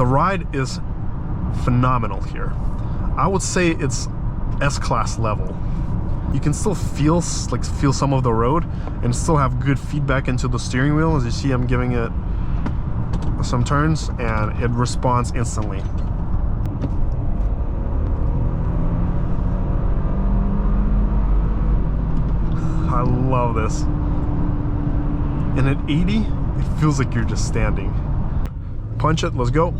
The ride is phenomenal here. I would say it's S-Class level. You can still feel some of the road and still have good feedback into the steering wheel. As you see, I'm giving it some turns and it responds instantly. I love this. And at 80, it feels like you're just standing. Punch it, let's go.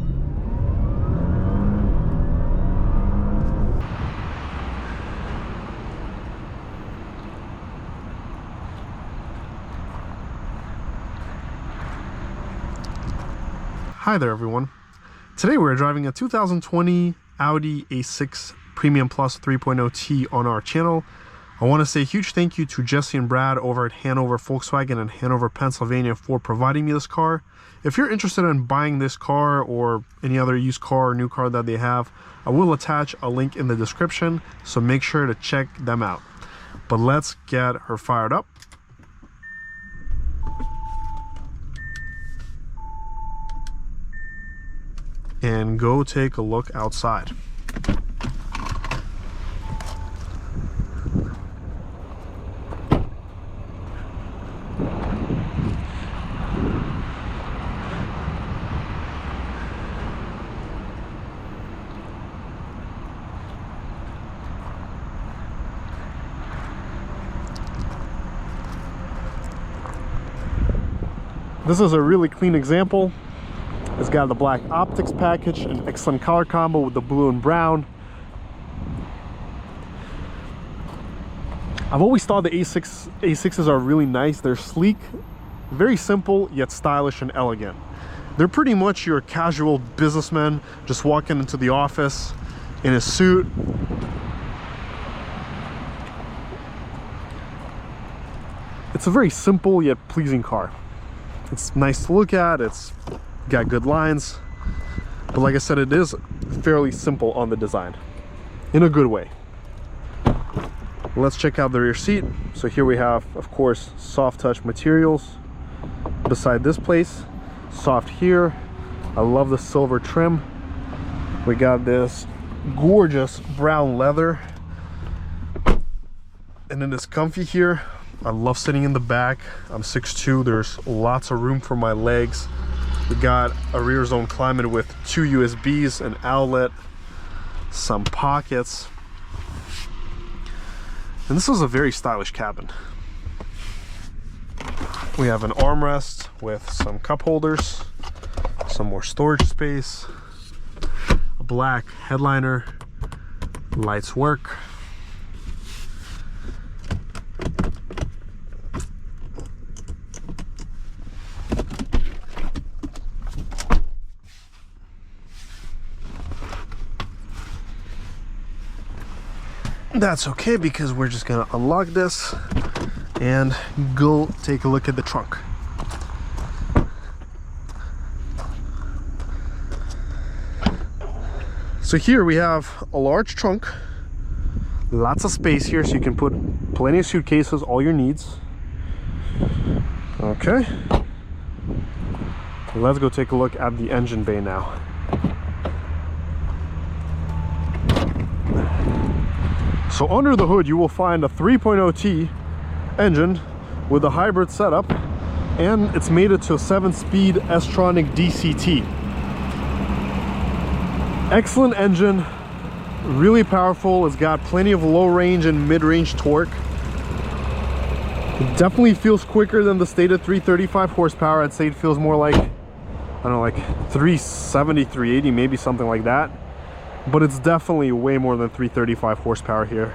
Hi there everyone. Today we're driving a 2020 Audi A6 Premium Plus 3.0T on our channel. I want to say a huge thank you to Jesse and Brad over at Hanover Volkswagen in Hanover, Pennsylvania for providing me this car. If you're interested in buying this car or any other used car or new car that they have, I will attach a link in the description, so make sure to check them out. But let's get her fired up. And go take a look outside. This is a really clean example. It's got the black optics package, an excellent color combo with the blue and brown. I've always thought the A6s are really nice. They're sleek, very simple, yet stylish and elegant. They're pretty much your casual businessman just walking into the office in a suit. It's a very simple yet pleasing car. It's nice to look at, it's got good lines, but like I said, it is fairly simple on the design in a good way. Let's check out the rear seat. So here we have, of course, soft touch materials beside this place, soft here. I love the silver trim. We got this gorgeous brown leather, and then it's comfy here. I love sitting in the back. I'm 6'2", there's lots of room for my legs. We got a rear zone climate with 2 USBs, an outlet, some pockets. And this is a very stylish cabin. We have an armrest with some cup holders, some more storage space, a black headliner, lights work. That's okay, because we're just gonna unlock this and go take a look at the trunk. So here we have a large trunk, lots of space here, so you can put plenty of suitcases, all your needs. Okay, let's go take a look at the engine bay now. So under the hood you will find a 3.0T engine with a hybrid setup, and it's mated to a 7-speed S-Tronic DCT. Excellent engine, really powerful. It's got plenty of low range and mid-range torque. It definitely feels quicker than the stated 335 horsepower. I'd say it feels more like, I don't know, like 370, 380, maybe something like that. But it's definitely way more than 335 horsepower here.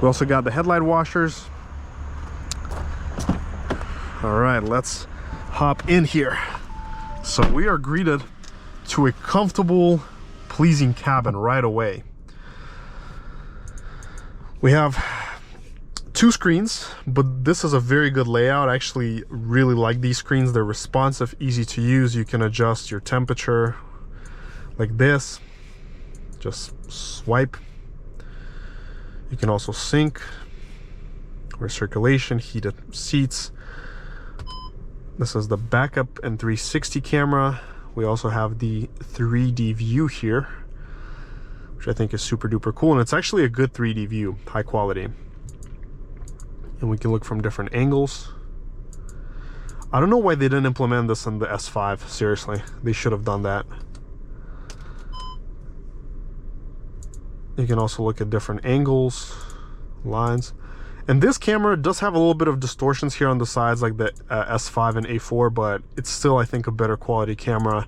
We also got the headlight washers. All right, let's hop in here. So we are greeted to a comfortable, pleasing cabin right away. We have 2 screens, but this is a very good layout. I actually really like these screens. They're responsive, easy to use. You can adjust your temperature like this. Just swipe. You can also sync, recirculation, heated seats. This is the backup and 360 camera we also have the 3D view here, which I think is super duper cool. And it's actually a good 3D view, high quality. And we can look from different angles. I don't know why they didn't implement this in the S5. Seriously, they should have done that. You can also look at different angles, lines. And this camera does have a little bit of distortions here on the sides, like the S5 and A4, but it's still, I think, a better quality camera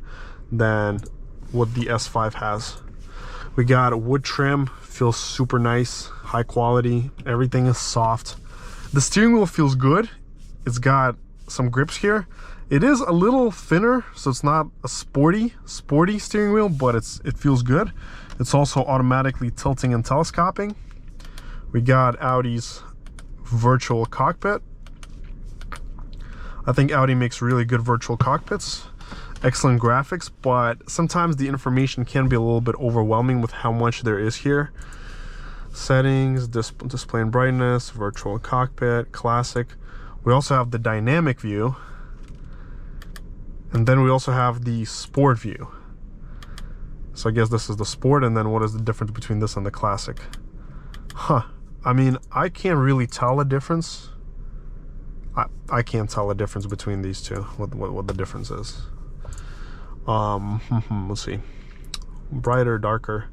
than what the S5 has. We got wood trim, feels super nice, high quality, everything is soft. The steering wheel feels good. It's got some grips here. It is a little thinner, so it's not a sporty steering wheel, but it feels good. It's also automatically tilting and telescoping. We got Audi's virtual cockpit. I think Audi makes really good virtual cockpits. Excellent graphics, but sometimes the information can be a little bit overwhelming with how much there is here. Settings, display and brightness, virtual cockpit, classic. We also have the dynamic view, and then we also have the sport view. So I guess this is the sport, and then what is the difference between this and the classic? Huh. I mean, I can't really tell a difference. I can't tell a difference between these two, what the difference is. Let's see. Brighter, darker.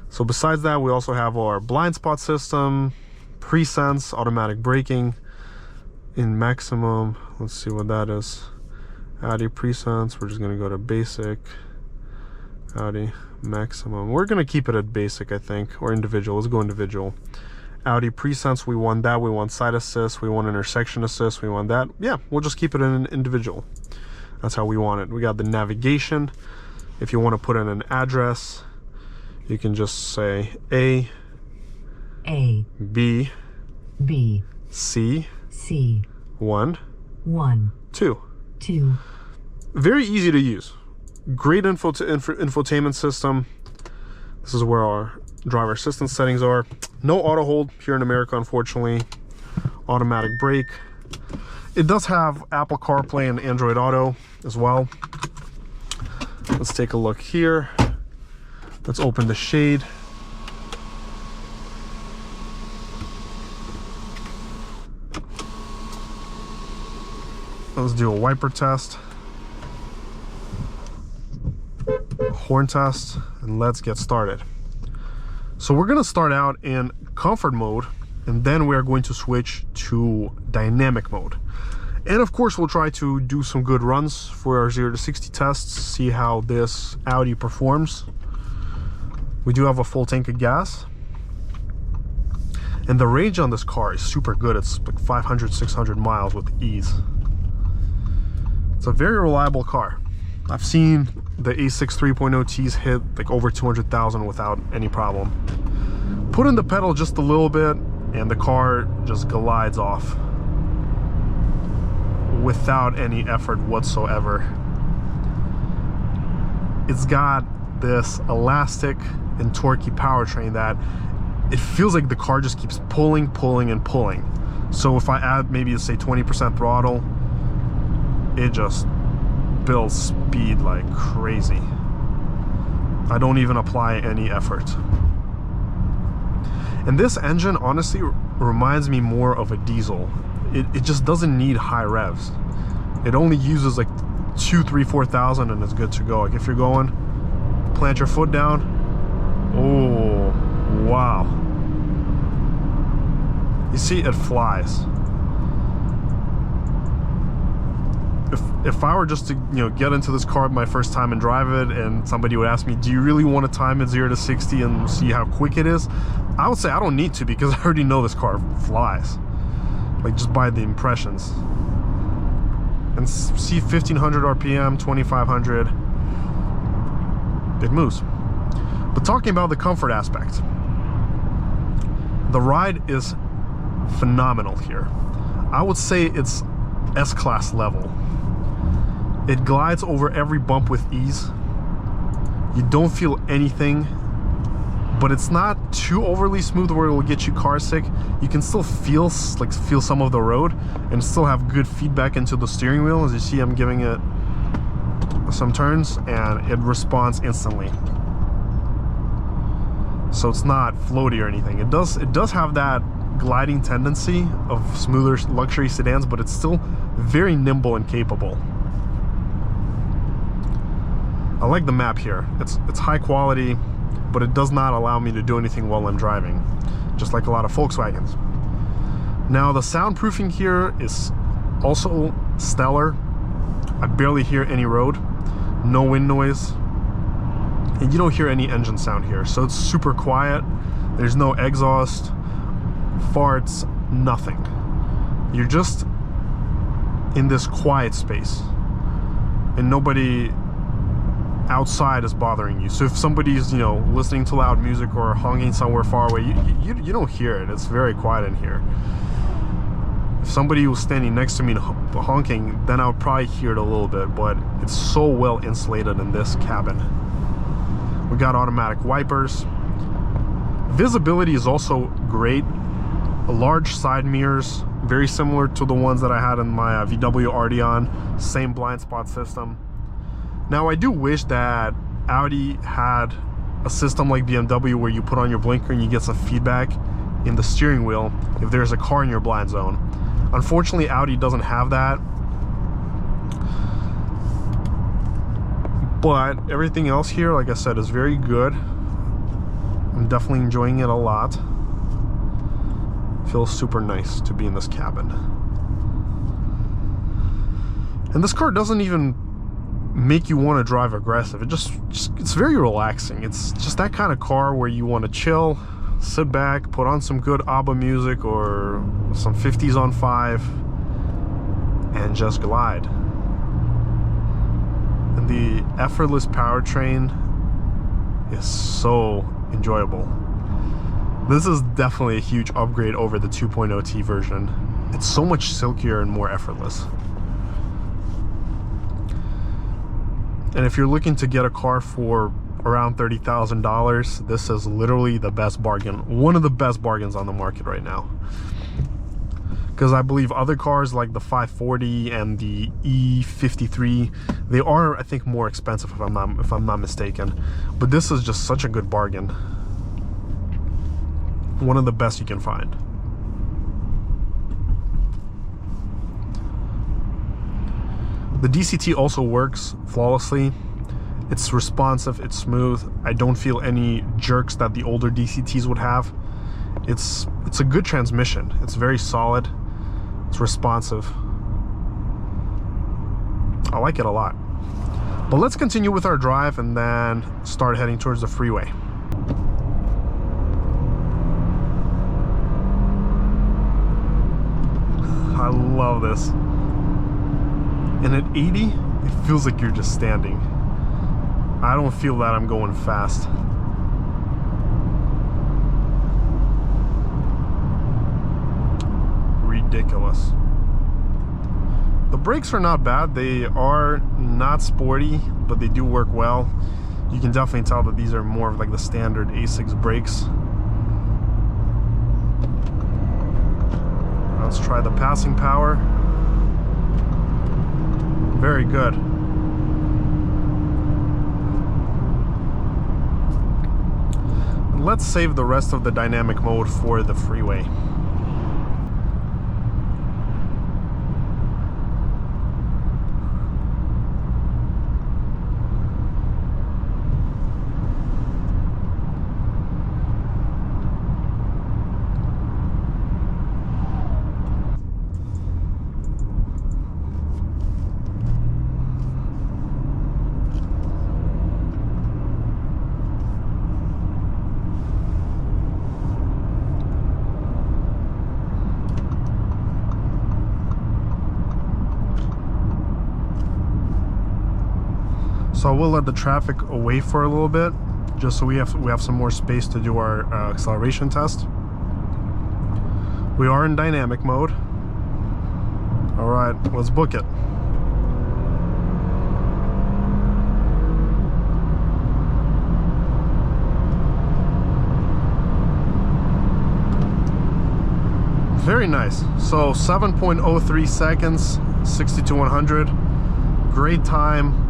So besides that, we also have our blind spot system, pre-sense, automatic braking in maximum. Let's see what that is. Audi pre-sense, we're just gonna go to basic. Audi maximum, we're gonna keep it at basic, I think, or individual. Let's go individual. Audi pre-sense, we want that. We want side assist, we want intersection assist, we want that. Yeah, we'll just keep it in individual. That's how we want it. We got the navigation. If you want to put in an address, you can just say A B C 1 2. Very easy to use. Great infotainment system. This is where our driver assistance settings are. No auto hold here in America, unfortunately. Automatic brake. It does have Apple CarPlay and Android Auto as well. Let's take a look here. Let's open the shade. Let's do a wiper test, horn test, and let's get started. So we're going to start out in comfort mode, and then we are going to switch to dynamic mode. And of course, we'll try to do some good runs for our 0 to 60 tests, see how this Audi performs. We do have a full tank of gas. And the range on this car is super good. It's like 500, 600 miles with ease. It's a very reliable car. I've seen the A6 3.0Ts hit like over 200,000 without any problem. Put in the pedal just a little bit and the car just glides off without any effort whatsoever. It's got this elastic and torquey powertrain that it feels like the car just keeps pulling and pulling. So if I add maybe say 20% throttle, it just builds speed like crazy. I don't even apply any effort. And this engine honestly reminds me more of a diesel. It just doesn't need high revs. It only uses like 2, 3, 4,000 and it's good to go. Like if you're going, plant your foot down. Oh, wow. You see, it flies. If I were just to get into this car my first time and drive it, and somebody would ask me, do you really want to time it 0 to 60 and see how quick it is? I would say I don't need to, because I already know this car flies. Like just by the impressions. And see 1500 RPM, 2500, it moves. But talking about the comfort aspect, the ride is phenomenal here. I would say it's S-Class level. It glides over every bump with ease. You don't feel anything, but it's not too overly smooth where it will get you car sick. You can still feel some of the road and still have good feedback into the steering wheel. As you see, I'm giving it a some turns and it responds instantly. So it's not floaty or anything. It does have that gliding tendency of smoother luxury sedans, but it's still very nimble and capable. I like the map here. It's high quality, but it does not allow me to do anything while I'm driving, just like a lot of Volkswagens. Now the soundproofing here is also stellar. I barely hear any road, no wind noise, and you don't hear any engine sound here. So it's super quiet. There's no exhaust, farts, nothing. You're just in this quiet space and nobody outside is bothering you. So if somebody's, you know, listening to loud music or honking somewhere far away, you don't hear it. It's very quiet in here. If somebody was standing next to me honking, then I would probably hear it a little bit, but it's so well insulated in this cabin. We got automatic wipers. Visibility is also great. Large side mirrors, very similar to the ones that I had in my VW Arteon. Same blind spot system. Now I do wish that Audi had a system like BMW where you put on your blinker and you get some feedback in the steering wheel if there's a car in your blind zone. Unfortunately, Audi doesn't have that. But everything else here, like I said, is very good. I'm definitely enjoying it a lot. Feels super nice to be in this cabin. And this car doesn't even make you want to drive aggressive. It's very relaxing. It's just that kind of car where you want to chill, sit back, put on some good ABBA music or some 50s on 5 and just glide. And the effortless powertrain is so enjoyable. This is definitely a huge upgrade over the 2.0T version. It's so much silkier and more effortless. And if you're looking to get a car for around $30,000, this is literally the best bargain, one of the best bargains on the market right now. Because I believe other cars like the 540 and the E53, they are, I think, more expensive if I'm not mistaken. But this is just such a good bargain. One of the best you can find. The DCT also works flawlessly. It's responsive, it's smooth. I don't feel any jerks that the older DCTs would have. It's a good transmission. It's very solid. It's responsive. I like it a lot. But let's continue with our drive and then start heading towards the freeway. I love this. And at 80, it feels like you're just standing. I don't feel that I'm going fast. Ridiculous. The brakes are not bad. They are not sporty, but they do work well. You can definitely tell that these are more of like the standard A6 brakes. Let's try the passing power. Very good. Let's save the rest of the dynamic mode for the freeway. So I will let the traffic away for a little bit, just so we have some more space to do our acceleration test. We are in dynamic mode. All right, let's book it. Very nice. So 7.03 seconds, 60 to 100. Great time.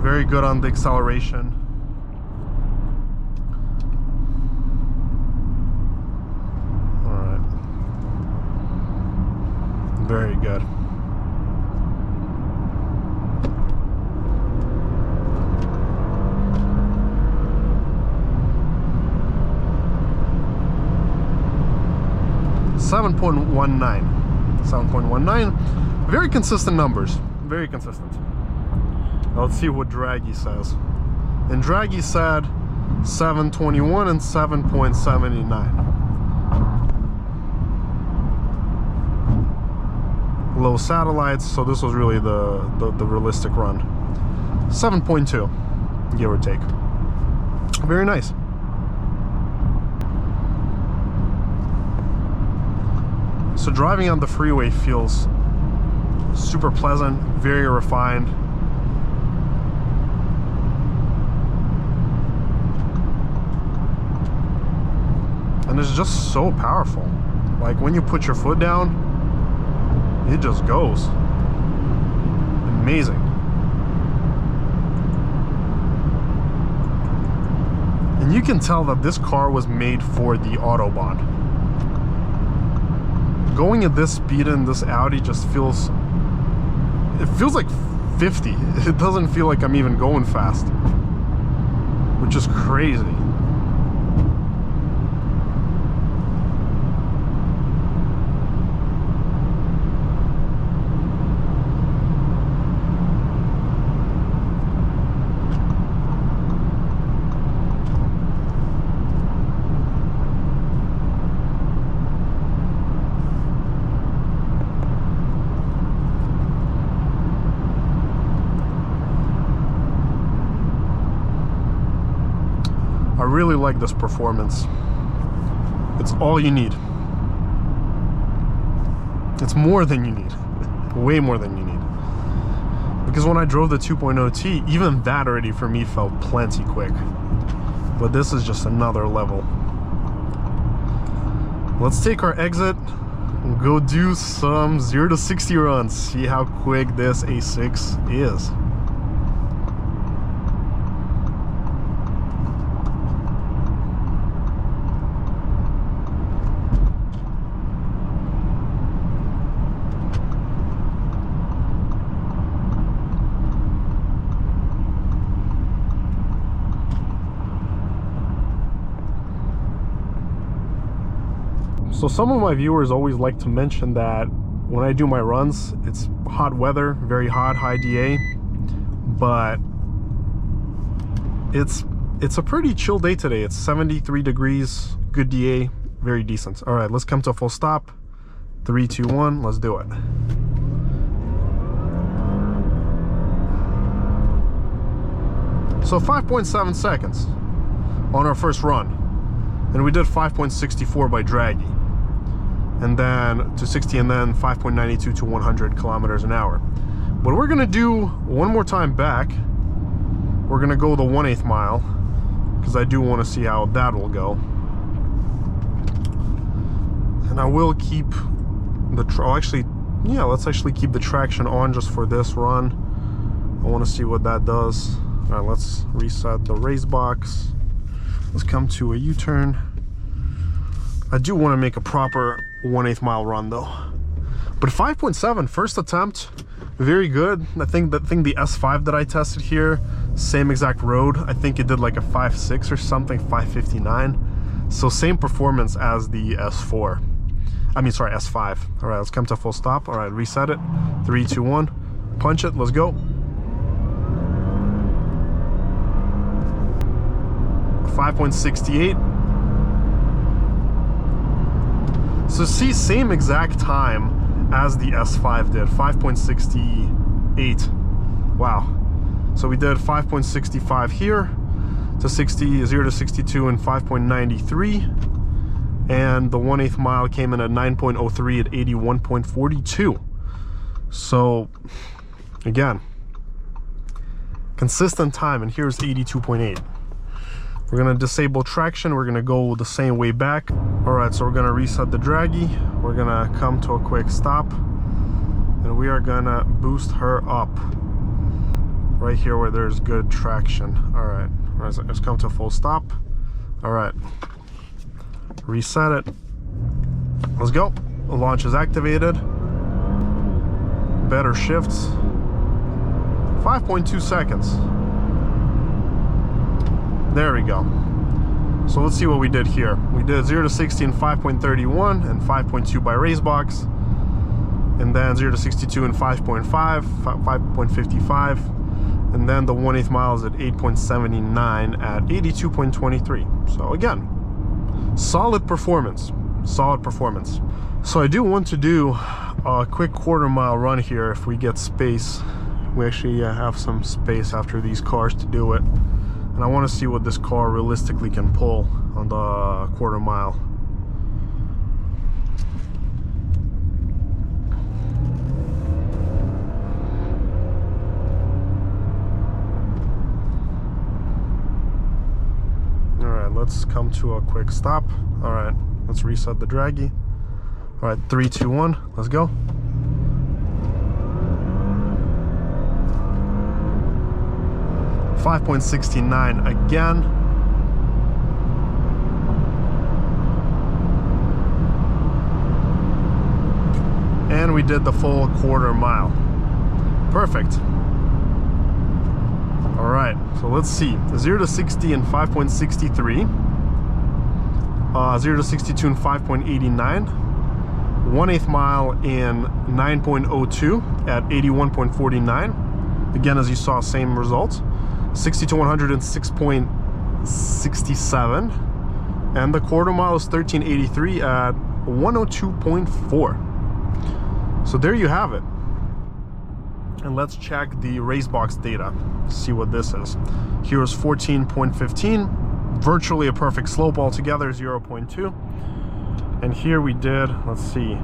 Very good on the acceleration. All right. Very good. .19. Very consistent numbers. Very consistent. Now let's see what Draghi says. And Draghi said 721 and 7.79. Low satellites, so this was really the realistic run. 7.2, give or take. Very nice. So driving on the freeway feels super pleasant, very refined. And it's just so powerful. Like when you put your foot down, it just goes. Amazing. And you can tell that this car was made for the Autobahn. Going at this speed in this Audi just feels, it feels like 50. It doesn't feel like I'm even going fast, which is crazy. I really like this performance. It's all you need. It's more than you need. Way more than you need. Because when I drove the 2.0T, even that already for me felt plenty quick. But this is just another level. Let's take our exit and go do some 0 to 60 runs. See how quick this A6 is. So some of my viewers always like to mention that when I do my runs, it's hot weather, very hot, high DA, but it's a pretty chill day today. It's 73 degrees, good DA, very decent. All right, let's come to a full stop. 3, 2, 1, let's do it. So 5.7 seconds on our first run, and we did 5.64 by Draghi. And then to 60, and then 5.92 to 100 kilometers an hour. But we're gonna do one more time back. We're gonna go the 1/8 mile, because I do want to see how that will go. And I will keep the let's actually keep the traction on just for this run. I want to see what that does. All right, let's reset the RaceBox. Let's come to a U-turn. I do want to make a proper 1/8 mile run though. But 5.7 first attempt, very good. I think the S5 that I tested here, same exact road, I think it did like a 5.6 or something, 5.59. So same performance as the S4. I mean, sorry, S5. All right, let's come to a full stop. All right, reset it. 3, 2, 1, punch it. Let's go. 5.68. So see, same exact time as the S5 did, 5.68. Wow. So we did 5.65 here to 0 to 62 in 5.93. And the 1/8 mile came in at 9.03 at 81.42. So again, consistent time, and here's 82.8. We're gonna disable traction. We're gonna go the same way back. All right, so we're gonna reset the Draghi. We're gonna come to a quick stop, and we are gonna boost her up. right here where there's good traction. All right, let's come to a full stop. All right, reset it. Let's go. The launch is activated. Better shifts. 5.2 seconds. There we go. So let's see what we did here. We did 0 to 60 in 5.31 and 5.2 by RaceBox. And then 0 to 62 in 5.5, 5.55. And then the 1/8 miles at 8.79 at 82.23. So again, solid performance. Solid performance. So I do want to do a quick 1/4 mile run here if we get space. We actually have some space after these cars to do it. And I want to see what this car realistically can pull on the 1/4 mile. Alright, let's come to a quick stop. Alright, let's reset the draggy. Alright, 3, 2, 1, let's go. .69 again. And we did the full 1/4 mile. Perfect. All right, so let's see. 0 to 60 in 5.63. 0 to 62 in 5.89. 1/8 mile in 9.02 at 81.49. Again, as you saw, same results. 60 to 100 in 6.67, and the 1/4 mile is 1383 at 102.4. So there you have it. And let's check the RaceBox data, see what this is. Here is 14.15, virtually a perfect slope altogether, 0.2. And here we did, let's see,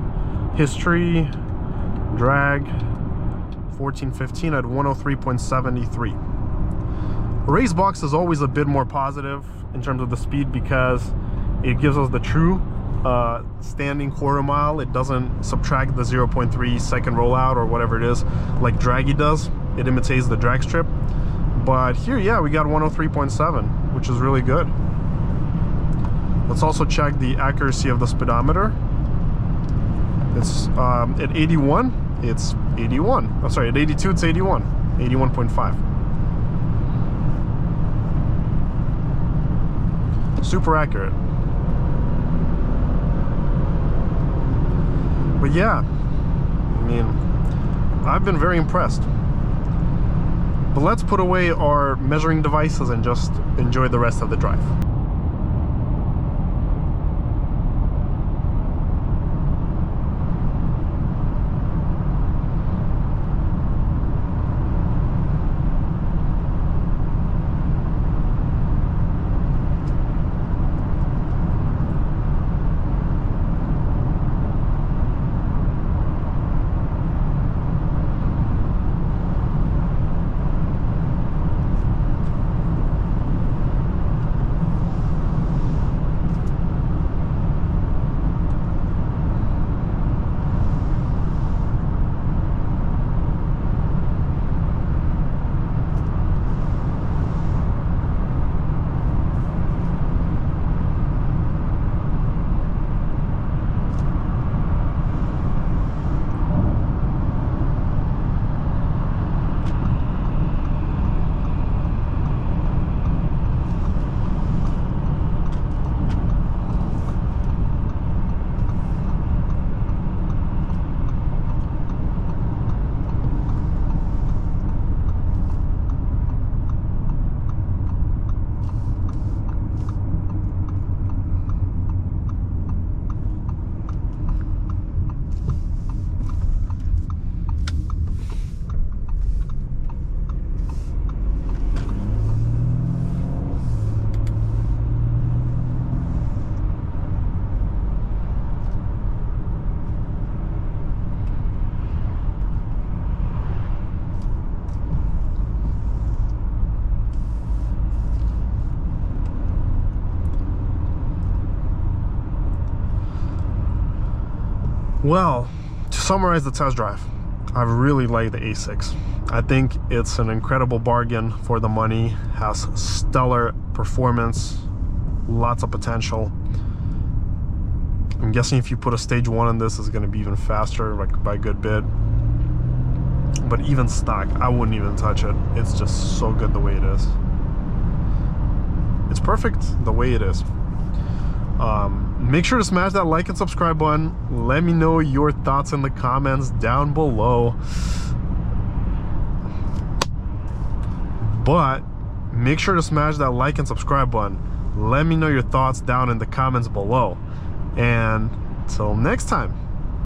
history, drag, 14.15 at 103.73. RaceBox is always a bit more positive in terms of the speed because it gives us the true standing 1/4 mile. It doesn't subtract the 0.3 second rollout or whatever it is like draggy does. It imitates the drag strip. But here, yeah, we got 103.7, which is really good. Let's also check the accuracy of the speedometer. It's at 81, it's 81. Oh, sorry, at 82, it's 81, 81.5. Super accurate. But yeah, I mean, I've been very impressed. But let's put away our measuring devices and just enjoy the rest of the drive. Well, to summarize the test drive, I really like the A6. I think it's an incredible bargain for the money, has stellar performance, lots of potential. I'm guessing if you put a stage 1 on this, it's going to be even faster, like by a good bit. But even stock, I wouldn't even touch it. It's just so good the way it is. It's perfect the way it is. Make sure to smash that like and subscribe button. Let me know your thoughts in the comments down below. But make sure to smash that like and subscribe button. Let me know your thoughts down in the comments below. And till next time.